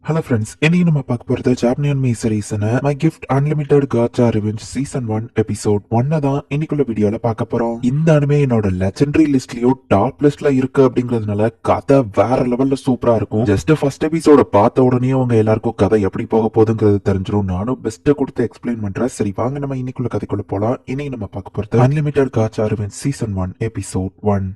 Hello friends, இன்னைக்கு நம்ம பார்க்க போறது ஜாப்பனியன் மீ சீரிஸ்ன my gift unlimited gacha revenge season 1 episode 1 தான் இன்னைக்குள்ள வீடியோல பார்க்க போறோம். இந்த அனிமே என்னோட லெஜெண்டரி லிஸ்ட்லயோ டாப் லிஸ்ட்ல இருக்கு அப்படிங்கிறதுனால கதை வேற லெவல்ல சூப்பரா இருக்கும். ஜஸ்ட் ஃபர்ஸ்ட் எபிசோட பார்த்த உடனே அவங்க எல்லாருக்கும் கதை எப்படி போக போகுதுங்கிறது தெரிஞ்சிடும். நானும் பெஸ்ட்டை கொடுத்து எக்ஸ்பிளைன் பண்றேன். சரி வாங்க நம்ம இன்னைக்குள்ள கதைக்குள்ள போலாம். இன்னைக்கு நம்ம பார்க்க போறது unlimited gacha revenge season 1 episode 1.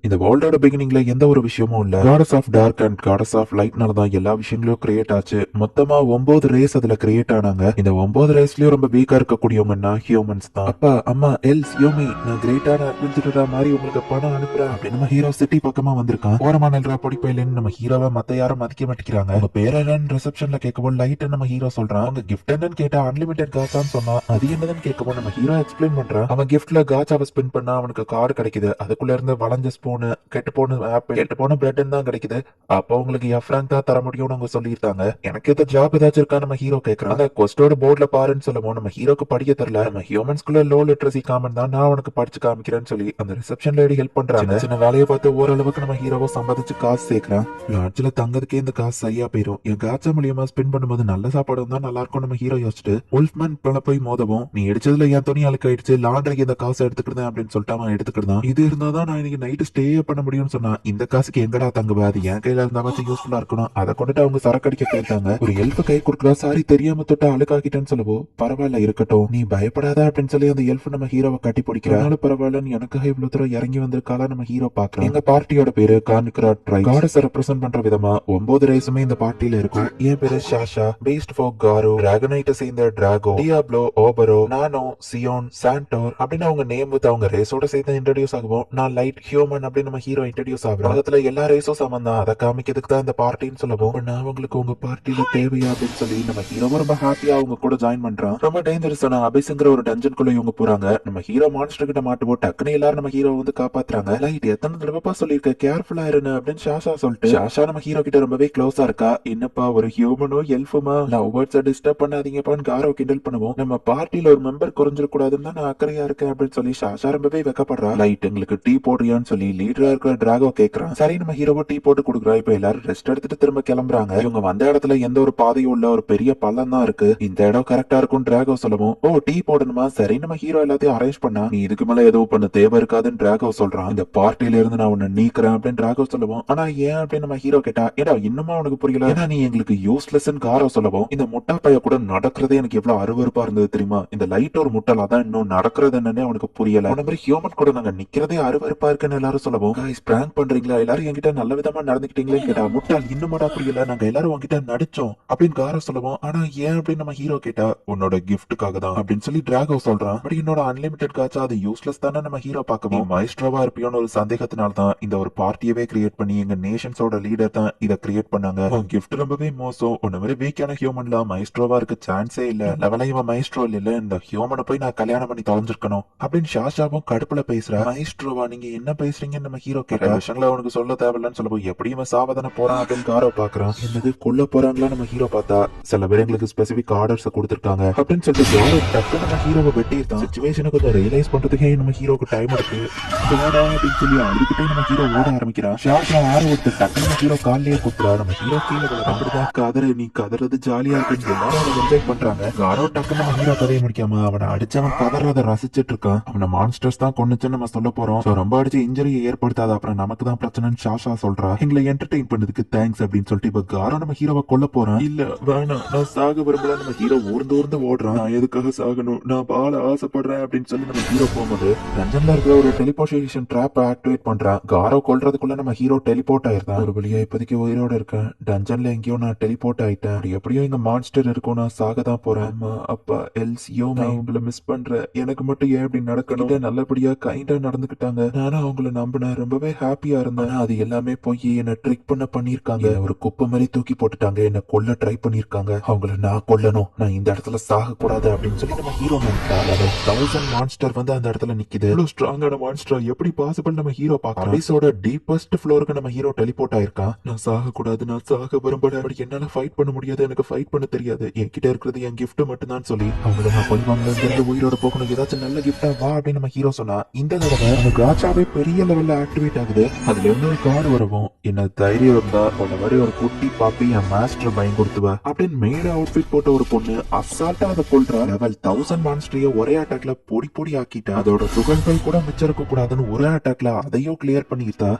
இந்த வேர்ல்டோட பிகினிங்ல எந்த ஒரு விஷயமும் இல்ல. Gods of dark and gods of லைட்னால தான் எல்லா விஷயங்களும் கிரியேட் ஆச்சு. மொத்தமா 9 ரேஸ் அதுல கிரியேட் ஆனாங்க. இந்த 9 ரேஸ்லயும் ரொம்ப வீக்கா இருக்கக்கூடியவங்கன்னா ஹியூமன்ஸ் தான். அப்பா அம்மா எல்ஸ் யோமி, நான் கிரேட்டான அட்வென்ச்சரா மாதிரி உங்களுக்கு பணம் அனுப்புறேன் அப்படின்னு நம்ம ஹீரோ சிட்டி பக்கமா வந்திருக்கான். ஓரமா நல்றா பொடிப்பையிலன்னு நம்ம ஹீரோவை மத்த யாரும் மதிக்க மாட்டேங்கிறாங்க. நம்ம பேரன் ரிசப்ஷன்ல கேட்கவும் லைட் நம்ம ஹீரோ சொல்றான். அவங்க கிஃப்ட் என்னன்னு கேட்டா அன்லிமிட்டட் காச்சான்னு சொன்னா அது என்னதுன்னு கேட்கவும் நம்ம ஹீரோ எக்ஸ்பிளைன் பண்றான். அவன் கிஃப்ட்ல காச்சாவை ஸ்பின் பண்ணா அவனுக்கு கார்டு கிடைக்குது. அதுக்குள்ள இருந்து வளைஞ்ச ஸ்பூன், கெட்டு போன ஆப்பிள், கெட்டு போன பிரெட் தான் கிடைக்குது. அப்போ உங்களுக்கு எஃப்ராங்க் தான் தர முடியும்னு அவங்க சொல்லியிருந்தாங்க. எனக்கு ஏதோ ஜாப் ஏதாச்சும் இருக்கா நம்ம ஹீரோ கேட்கறான். அந்த கொஸ்டோட போர்ட்ல பாருன்னு சொல்லுவோம். நம்ம ஹீரோக்கு படிக்க தெரியல. நம்ம ஹியூமன்ஸ்குள்ள லோ லிட்ரஸி காமன் தான், நான் உனக்கு படிச்சு காமிக்கிறேன்னு சொல்லி அந்த ரிசப்ஷன் லேடி ஹெல்ப் பண்றாங்க. சின்ன வேலையை பார்த்து ஓரளவுக்கு நம்ம ஹீரோவை சம்பாதிச்சு காசு சேர்க்கிறான். லாட்ஜ்ல தங்கறதுக்கே இந்த காசு சரியா போயிடும். என் காச்சா மூலியமா ஸ்பெண்ட் பண்ணும்போது நல்ல சாப்பாடு தான் நல்லா இருக்கும் நம்ம ஹீரோ யோசிச்சுட்டு உல்ஃப்மேன் பல போய் மோதவும், நீ எடுச்சதுல என் துணி அழுக்கு ஆயிடுச்சு, லாண்டரிக்கு இந்த காசு எடுத்துக்கிறேன் அப்படின்னு சொல்லிட்டு அவன் எடுத்துக்கிட்டான். இது இருந்தாதான் நான் இன்னைக்கு நைட்டு ஸ்டே பண்ண முடியும்னு சொன்னா, இந்த காசுக்கு எங்கடா தங்குவ, அது என் கையில இருந்தாச்சும் யூஸ்ஃபுல்லா இருக்கணும். அதை கொண்டுட்டு அவங்க சரக்கடிக்க போயிட்டாங்க. ஒரு எல்ஃப் கை கொடுக்குறா, சாரி தெரியாம தொட்ட அழுக்காக்கிட்டேன்னு சொல்லவோ, பரவாயில்ல இருக்கட்டும் நீ பயப்படாத அப்படின்னு சொல்லி அந்த எல்ஃப் நம்ம ஹீரோவை கட்டி பிடிக்கிறாங்க. பரவாயில்லன்னு எனக்காக இவ்வளவு தூரம் இறங்கி வந்திருக்காளா நம்ம ஹீரோ பாக்குறோம். எங்க பார்ட்டியோட பேரு கான்கிரா ட்ரை. காடஸை ரெப்ரசென்ட் பண்ற விதமா 9 ரேஸுமே இந்த பார்ட்டியில இருக்கும். என் பேரு ஷாஷா, பேஸ்ட் ஃபார் காரோ, டிராகனைட்ட சேர்ந்த டிராகோ, டியாப்ளோ, ஓபரோ, நானோ, சியோன், சாண்டோர் அப்படின்னு அவங்க நேம் வித் அவங்க ரேஸோட சேர்த்து இன்ட்ரோடியூஸ் ஆகும். நான் லைட் ஹியூமன் அப்படின்னு நம்ம ஹீரோ இன்ட்ரோடியூஸ் ஆகும். உலகத்துல எல்லா ரேஸும் சமம் தான், அதை காமிக்கிறதுக்கு தான் இந்த பார்ட்டின்னு சொல்லுவோம். நான் அவங்களுக்கு உங்க பார்ட்டியில தேவையா அப்படின்னு சொல்லி நம்ம ஹீரோ ரொம்ப ஹாப்பியா அவங்க கூட ஜாயின் பண்றான். ரொம்ப டேஞ்சரஸான அபிஸ்ங்கிற ஒரு டஞ்சன்குள்ள இவங்க போறாங்க. நம்ம ஹீரோ மான்ஸ்டர் கிட்ட மாட்டுவோம். டக்குனு எல்லாரும் நம்ம ஹீரோ வந்து காப்பாத்துறாங்க. லைட் எத்தனை தடவைப்பா சொல்லிருக்க கேர்ஃபுல்லா இருன்னு அப்படின்னு ஷாஷா சொல்லிட்டு, ஷாஷா நம்ம ஹீரோ கிட்ட ரொம்பவே க்ளோஸா இருக்கா. என்னப்பா ஒரு ஹியூமனோ எல்ஃபுமா, லவ் பேர்ட்ஸை டிஸ்டர்ப் பண்ணாதீங்கப்பான்னு காரோ கிண்டல் பண்ணுவோம். நம்ம பார்ட்டியில ஒரு மெம்பர் குறைஞ்சிட கூடாதுன்னு தான் நான் அக்கறையா இருக்கேன் அப்படின்னு சொல்லி ஷாஷா ரொம்பவே வெக்கப்படுறா. லைட் எங்களுக்கு டீ போடுறியான்னு சொல்லி லீடரா இருக்கிற டிராகோ கேக்குறான். சரி நம்ம ஹீரோவை டீ போட்டு கொடுக்குறா. இப்ப எல்லாரும் ரெஸ்ட் எடுத்துட்டு திரும்ப கிளம்புறாங்க. இவங்க வந்த இடத்துல எந்த ஒரு பாதையும் உள்ள ஒரு பெரிய பள்ளம் தான் இருக்கு. இந்த இடம் கரெக்டா இருக்கும் டிராகோ சொல்லவும், ஓ டீ போடணுமா, சரி நம்ம ஹீரோ எல்லாத்தையும் அரேஞ்ச் பண்ணா, நீ இதுக்கு மேல எதுவும் பண்ண தேவை இருக்காதுன்னு டிராகோ சொல்றான். இந்த பார்ட்டியில இருந்து நான் உன்னை நீக்கிறேன் அப்படின்னு டிராகோ சொல்லுவோம். ஆனா ஏன் அப்படின்னு நம்ம ஹீரோ கேட்டா, ஏடா இன்னுமா உனக்கு புரியல, ஏன்னா நீ எங்களுக்கு யூஸ்லெஸ் காரோ சொல்லவும், இந்த முட்டா பைய கூட நடக்கிறதே எனக்கு எவ்வளவு அருவருப்பா இருந்தது தெரியுமா, இந்த லைட் ஒரு முட்டாள், அதான் இன்னும் நடக்கிறது என்னன்னு அவனுக்கு புரியல, அந்த மாதிரி ஹியூமன் கூட நாங்க நிக்கிறதே அருவருப்பா இருக்குன்னு எல்லாரும் சொல்லவும், பிராங்க் பண்றீங்களா, எல்லாரும் என்கிட்ட நல்ல விதமா நடந்துக்கிட்டீங்களே கேட்டா, முட்டாள் இன்னுமாடா புரியல, நாங்க எல்லாரும் உங்ககிட்ட நடிச்சோம் அப்படின்னு காரோ சொல்லுவோம். ஆனா ஏன் அப்படின்னு நம்ம ஹீரோ கேட்டா, உன்னோட கிஃப்ட்டுக்காக தான் அப்படின்னு சொல்லி டிராகோ சொல்றான். பட் என்னோட அன்லிமிட்டட் காச்சா அது யூஸ்லெஸ் தானே நம்ம ஹீரோ பார்க்கவும், மைஸ்ட்ரோவா இருப்பியோன்னு ஒரு சந்தேகத்தினால தான் இந்த ஒரு பார்ட்டியவே கிரியேட் பண்ணி எங்க நேஷன்ஸோட லீடர் தான் இதை கிரியேட் பண்ணாங்க. உன் கிஃப்ட் ரொம்பவே மோசம், உன்ன மாதிரி வீக்கான ஹியூமன்ல மைஸ்ட்ரோவா இருக்க சான்ஸே இல்ல, லெவல இவன் மைஸ்ட்ரோ இல்ல, இந்த ஹியூமனை போய் நான் கல்யாணம் பண்ணி தொலைஞ்சிருக்கணும் அப்படின்னு ஷாஷாவும் கடுப்புல பேசுற. மைஸ்ட்ரோவா நீங்க என்ன பேசுறீங்கன்னு நம்ம ஹீரோ கேட்ட விஷயங்களை அவனுக்கு சொல்ல தேவையில்லன்னு சொல்லுவோம். எப்படியும் சாவதான போறான் அப்படின்னு காரோ பாக்குறான். என்னது கொல்ல போறாங்களா நம்ம ஹீரோ பார்த்தா, சில பேர் எங்களுக்கு ஸ்பெசிபிக் ஆர்டர்ஸ் கொடுத்திருக்காங்க அப்படின்னு சொல்லிட்டு காரோ டக்கு நம்ம ஹீரோவை வெட்டியிருந்தான். சிச்சுவேஷனை கொஞ்சம் ரியலைஸ் பண்றதுக்கே நம்ம ஹீரோக்கு டைம் எடுக்கு அப்படின்னு சொல்லி அழுதுகிட்டே நம்ம ஹீரோ ஓட ஆரம்பிக்கிறான். ஷார்ட்ல ஆற விட்டு டக்கு நம்ம ஹீரோ காலையே குத்துறா. நம்ம ஹீரோ கீழே அப்படிதான் கதறு, நீ கதறது ஜாலியா இருக்குன்னு எல்லாரும் அதை என்ஜாய் பண்றாங்க. காரோ டக்கு நம்ம ஹீரோ கதையை முடிக்காம அவனை அடிச்சவன் கதறத ரசிச்சிட்டு இருக்கான். அவனை மான்ஸ்டர்ஸ் தான் கொன்னுச்சுன்னு நம்ம சொல்ல போறோம். ரொம்ப அடிச்சு இன்ஜரியை ஏற்படுத்தாத, அப்புறம் நமக்கு தான் பிரச்சனைன்னு ஷாஷா சொல்றா. எங்களை என்டர்டெயின் பண்ணதுக்கு தேங்க்ஸ் அப்படின்னு சொல்லிட்டு இப்ப காரோ நம்ம ஹீரோவை கொல்ல போறான். இல்ல வேணாம், நான் சாக விரும்பல நம்ம ஹீரோ ஊர்ந்து ஓடுறான். நான் எதுக்காக சாகணும், நான் வாழ ஆசைப்படுறேன் அப்படின்னு சொல்லி நம்ம ஹீரோ போகும்போது டஞ்சன்ல இருக்கிற ஒரு டெலிபோர்டேஷன் ட்ராப் ஆக்டிவேட் பண்றான். காரோ கொல்றதுக்குள்ள நம்ம ஹீரோ டெலிபோர்ட் ஆயிருந்தான். ஒரு வழியா இப்போதைக்கு உயிரோட இருக்கேன். டஞ்சன்ல எங்கேயோ நான் டெலிபோர்ட் ஆயிட்டேன். எப்படியோ இங்க மான்ஸ்டர் இருக்கும், நான் சாக தான் போறேன். அம்மா அப்பா எல்ஸ் யோ, நான் உங்களை மிஸ் பண்றேன். எனக்கு மட்டும் ஏன் இப்படி நடக்கணும், நல்லபடியா கைண்டா நடந்துக்கிட்டாங்க. நானும் அவங்கள நம்பினேன், ரொம்பவே ஹாப்பியா இருந்தேன். அது எல்லாமே போய் என்ன ட்ரிக் பண்ணிருக்காங்க. ஒரு குப்பை மாதிரி தூக்கி போட்டுட்டாங்க, என்ன கொல்ல ட்ரை பண்ணிருக்காங்க. அவங்கள நான் கொல்லணும், நான் இந்த இடத்துல சாக கூடாது அப்படின்னு சொல்லி நம்ம ஹீரோ நினைக்கிறாங்க. 1000 மான்ஸ்டர் வந்து அந்த இடத்துல நிக்குது. ஸ்ட்ராங்கான மான்ஸ்டர் எப்படி பாசிபிள் நம்ம ஹீரோ பார்க்கலாம். அபிஸோட டீப்பஸ்ட் ஃப்ளோருக்கு நம்ம ஹீரோ டெலிபோர்ட் ஆயிருக்கான். நான் சாக கூடாது, நான் சாக விரும்பல, அப்படி என்னால ஃபைட் பண்ண முடியாது, எனக்கு ஃபைட் பண்ண தெரியாது, என்கிட்ட இருக்கிறது என் கிஃப்ட் மட்டும் தான் சொல்லி அவங்கள நான் கொல்வாங்க, உயிரோட போகணும், ஏதாச்சும் நல்ல கிஃப்டா வா அப்படின்னு நம்ம ஹீரோ சொன்னா, இந்த தடவை அந்த காச்சாவே பெரிய லெவல்ல லெவல்ல ஆக்டிவேட் ஆகுது. அதுல இருந்து ஒரு கார்டு வரவும், என்ன தைரியம் இருந்தா உன்ன மாதிரி ஒரு குட்டி பாப்பி என் மாஸ்டர் பயன்படுத்துவ அப்படின்னு மேட அவுட்ஃபிட் போட்ட ஒரு பொண்ணு அசால்ட்டா அதை கொள்றா. லெவல் 1000 மான்ஸ்டரைய ஒரே அட்டாக்ல பொடி பொடி ஆக்கிட்டா. அதோட துகள்கள் கூட மிச்சம் இருக்க கூடாதுன்னு ஒரே அட்டாக்ல அதையும் கிளியர் பண்ணிட்டா.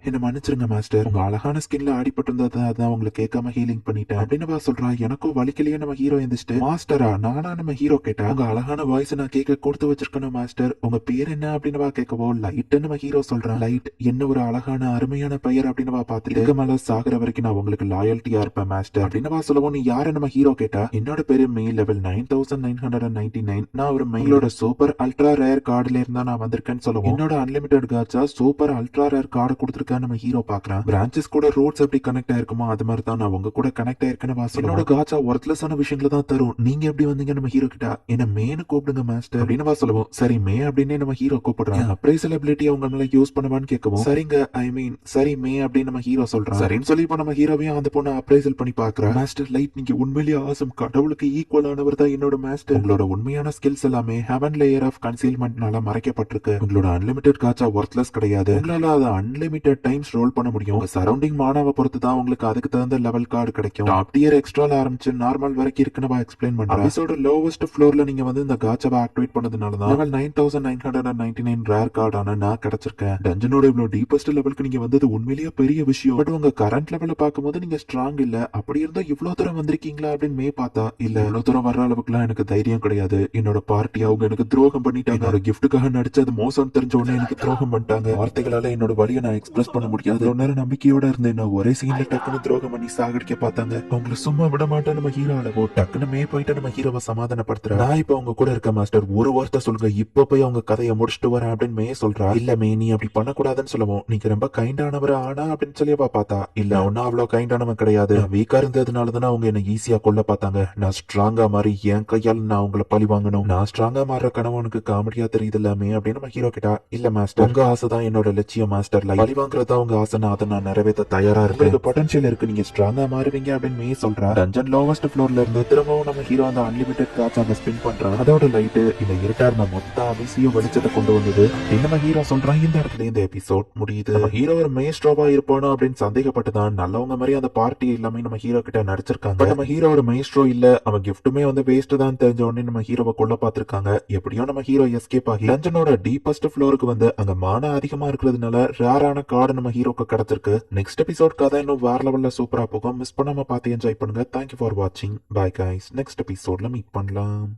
என்ன மன்னிச்சிருங்க மாஸ்டர், உங்க அழகான ஸ்கின்ல அடிபட்டிருந்தது அதான் உங்களை கேட்காம ஹீலிங் பண்ணிட்டேன் அப்படின்னு சொல்றா. எனக்கும் வலிக்கலையே நம்ம ஹீரோ எந்திரிச்சிட்டு, மாஸ்டரா நானா நம்ம ஹீரோ கேட்டா. உங்க அழகான வாய்ஸ் நான் கேட்க கொடுத்து வச்சிருக்கணும் மாஸ்டர், உங்க பேர் என்ன அப்படின்னு கேட்கவோ லைட் நம்ம ஹீரோ சொல்றான். லைட் என்ன ஒரு அழகான அருமையான பெயர் அப்படின்னு பார்த்துட்டு, இதுக்கு மேல சாகுற வரைக்கும் நான் உங்களுக்கு லாயல்ட்டியா இருப்பேன் மாஸ்டர் அப்படின்னு சொல்லவும், நீ யாரு நம்ம ஹீரோ கேட்டா. என்னோட பேரு மே லெவல் 9999. நான் ஒரு மெயிலோட சூப்பர் அல்ட்ரா ரேர் கார்டுல இருந்தா நான் வந்திருக்கேன்னு சொல்லுவோம். என்னோட unlimited gacha super ultra rare card கொடுத்துருக்க நம்ம ஹீரோ பாக்குறான். பிரான்ச்சஸ் கூட ரோட்ஸ் எப்படி கனெக்ட் ஆயிருக்குமோ அது மாதிரி தான் நான் உங்க கூட கனெக்ட் ஆயிருக்கேன்னு என்னோட காச்சா ஒர்த்லெஸ்ஸான விஷயங்கள தான் தரும். நீங்க எப்படி வந்தீங்க நம்ம ஹீரோ கிட்ட. என்ன மேனு கூப்பிடுங்க மாஸ்டர் அப்படின்னு சொல்லுவோம். சரி மே அப்படின்னு நம்ம ஹீரோ கூப்பிடுறான். அப்ரைசல் எபிலிட்டி அவங்களால யூஸ் பண்ணுவான்னு கேட்கவும், சரிங்க ஐ மீன் சரி மே அப்படின்னு நம்ம ஹீரோ சொல்றான். சரின்னு சொல்லி இப்போ நம்ம ஹீரோவையும் அந்த பொண்ணை அப்ரைசல் பண்ணி பாக்குறான். மாஸ்டர் லைட், நீங்க உண்மையிலேயே ஆசம், கடவுளுக்கு ஈக்குவலானவர் தான் என்னோட மாஸ்டர். உங்களோட உண்மையான ஸ்கில்ஸ் எல்லாமே ஹெவன் லேயர் ஆஃப் கன்சீல்மெண்ட்னால மறைக்கப்பட்டிருக்கு. உங்களோட அன்லிமிட்டட் காச்சா ஒர்த்லெஸ் கிடையாது. உங்களால அதை அன்லிமிட்டட் டைம்ஸ் ரோல் பண்ண முடியும். உங்க சரௌண்டிங் மானாவை பொறுத்து தான் உங்களுக்கு அதுக்கு தகுந்த லெவல் கார்டு கிடைக்கும். டாப் டியர் எக்ஸ்ட்ரால ஆரம்பிச்சு நார்மல் வரைக்கும் இருக்குன்னு எக்ஸ்பிளைன் பண்றேன். எபிசோட லோவஸ்ட் ஃப்ளோர்ல நீங்க வந்து இந்த காச்சாவை ஆக்டிவேட் பண்ணதுனால தான் லெவல் 9999 ரேர் கார்டான நான் கிடைச்சிருக்கேன். டஞ்சனோட இவ்வளவு டீப்பஸ்ட் லெவலுக்கு நீங்க வந்தது உண்மையிலேயே பெரிய விஷயம். பட் உங்க கரண்ட் லெவல பார்க்கும்போது நீங்க ஸ்ட்ராங் இல்ல. அப்படி இருந்தா இவ்வளவு தூரம் வந்திருக்கீங்களா அப்படின்னு மே பார்த்தா, இல்ல இவ்வளவு தூரம் வர்ற அளவுக்குலாம் எனக்கு தைரியம் கிடையாது. என்னோட பார்ட்டி அவங்க எனக்கு துரோகம் பண்ணிட்டாங்க. என்னோட கிஃப்ட்டுக்காக நடிச்சது மோசம் தெரிஞ்ச உடனே எனக்கு துரோகம் பண்ணிட்டாங்க. வார்த்தைகளால என்னோட வழியை நான் எக்ஸ்பிரஸ் பண்ண முடியாது. நேரம் நம்பிக்கையோட இருந்தேன். ஒரே சீன்ல டக்குனு துரோகம் பண்ணி சாகடிக்க பார்த்தாங்க. அவங்களை சும்மா விட மாட்டேன் நம்ம ஹீரோ அளவோ. டக்குனு மே போயிட்டு நம்ம ஹீரோவை சமாதானப்படுத்துறேன். நான் இப்ப அவங்க கூட இருக்க மாஸ்டர், ஒரு வார்த்தை சொல்லுங்க, இப்ப போய் அவங்க கதையை முடிச்சுட்டு வரேன் அப்படின்னு மே சொல்றா. இல்ல மே, நீ அப்படி பண்ணக்கூடாதுன்னு சொல்லுவோம். நீங்க ரொம்ப கைண்டானவர் ஆனா அப்படின்னு சொல்லியவா பார்த்தா, இல்ல ஒன்னும் அவ்வளவு கைண்டானவன் கிடையாது. வீக்கா இருந்ததுனாலதான் அவங்க என்ன ஈஸியா கொல்ல பார்த்தாங்க. நான் ஸ்ட்ராங்கா மாறி என் கையால் நான் உங்களை பழி வாங்கணும். நான் ஸ்ட்ராங்கா மாறுற கனவனுக்கு காமெடியா தெரியுது எல்லாமே அப்படின்னு நம்ம ஹீரோ கிட்டா. இல்ல மாஸ்டர், உங்க ஆசைதான் என்னோட லட்சியம் மாஸ்டர். பழி வாங்குறதா உங்க ஆசை, அதை நான் நிறைவேற்ற தயாரா இருக்கு. பொட்டன்ஷியல் இருக்கு, நீங்க ஸ்ட்ராங்கா மாறுவீங்க அப்படின்னு மே சொல்றா. டஞ்சன் லோவஸ்ட் ஃப்ளோர்ல இருந்து திரும்பவும் நம்ம ஹீரோ அந்த அன்லிமிட்டட் காட்ச் அங்க ஸ்பின் பண்றான். அதோட லைட் இந்த இருட்டா இருந்த மொத்த அபிசியும் வெளிச்சத்தை கொண்டு வந்தது. நம்ம ஹீரோ சொல்றான். இந்த இடத்துல இந்த எபிசோட் முடியுது. ஹீரோ ஒரு மேஸ்ட்ரோவா இருப்பானோ அப்படின்னு சந்தேகப்பட்டுதான் நல்லவங்க மாதிரி அந்த பார்ட்டி எல்லாமே நம்ம ஹீரோ கிட்ட நடிச்சிருக்காங்க. நம்ம ஹீரோட மேஸ்ட்ரோ இல்ல, அவன் கிஃப்ட்டுமே வந்து வேஸ்ட் தான் தெரிஞ்ச உடனே நம்ம ஹீரோவை கொல்ல பாத்துருக்காங்க. எப்படியோ நம்ம ஹீரோ எஸ்கேப் ஆகி டஞ்சனோட டீப்பஸ்ட் ஃப்ளோருக்கு வந்து அங்க மான அதிகமா இருக்கிறதுனால ரேரான கார்டு நம்ம ஹீரோக்கு கிடைச்சிருக்கு. நெக்ஸ்ட் எபிசோட் கதை இன்னும் வேற லெவல்ல சூப்பரா போகும். மிஸ் பண்ணாம பார்த்து என்ஜாய் பண்ணுங்க. தேங்க்யூ ஃபார் வாட்சிங். Bye guys. நெக்ஸ்ட் எபிசோட்ல மீட் பண்ணலாம்.